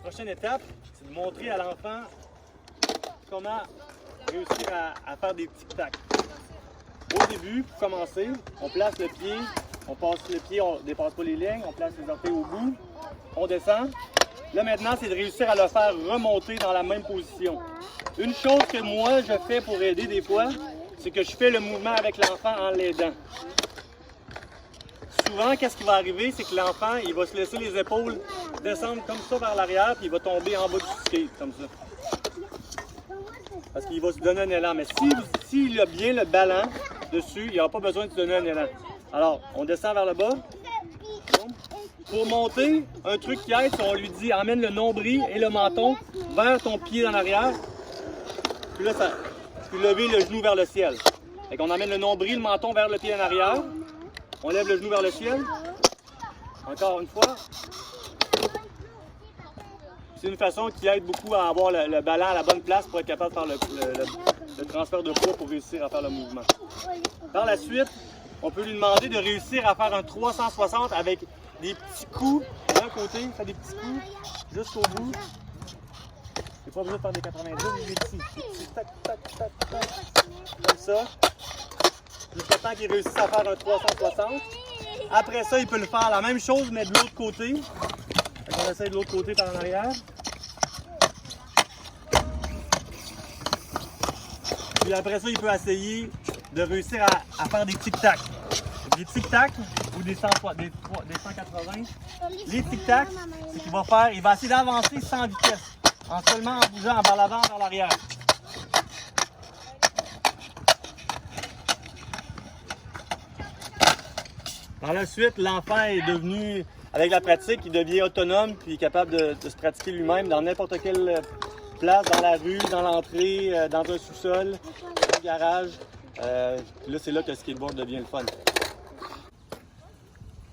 Prochaine étape, c'est de montrer à l'enfant comment réussir à faire des tic-tac. Au début, pour commencer, on place le pied, on passe le pied, on ne dépasse pas les lignes, on place les orteils au bout, on descend. Là maintenant, c'est de réussir à le faire remonter dans la même position. Une chose que moi, je fais pour aider des fois, c'est que je fais le mouvement avec l'enfant en l'aidant. Souvent, qu'est-ce qui va arriver, c'est que l'enfant, il va se laisser les épaules descendre comme ça vers l'arrière, puis il va tomber en bas du skate, comme ça. Parce qu'il va se donner un élan. Mais s'il a bien le ballon dessus, il n'aura pas besoin de se donner un élan. Alors, on descend vers le bas. Pour monter, un truc qui aide, c'est on lui dit emmène le nombril et le menton vers ton pied en arrière. Puis là, puis lever le genou vers le ciel. Fait qu'on emmène le nombril, le menton vers le pied en arrière. On lève le genou vers le ciel. Encore une fois. C'est une façon qui aide beaucoup à avoir le ballon à la bonne place pour être capable de faire le transfert de poids pour réussir à faire le mouvement. Par la suite, on peut lui demander de réussir à faire un 360 avec des petits coups d'un côté, il fait des petits coups jusqu'au bout. Il n'est pas besoin de faire des 90, des petits tac, tac, tac, tac, comme ça. Jusqu'à temps qu'il réussisse à faire un 360. Après ça, il peut le faire la même chose, mais de l'autre côté. On essaie de l'autre côté par en arrière. Puis après ça, il peut essayer de réussir à faire des tic-tac. Des tic-tac ou des 180. Les tic-tac, c'est qu'il va faire, il va essayer d'avancer sans vitesse, en seulement en bougeant vers l'avant, vers l'arrière. Par la suite, l'enfant est devenu, avec la pratique, il devient autonome puis capable de se pratiquer lui-même dans n'importe quelle place, dans la rue, dans l'entrée, dans un sous-sol, dans un garage. Là, c'est là que le skateboard devient le fun.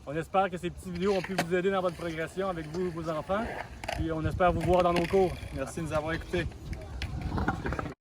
On espère que ces petites vidéos ont pu vous aider dans votre progression avec vous et vos enfants. Puis on espère vous voir dans nos cours. Merci de nous avoir écoutés.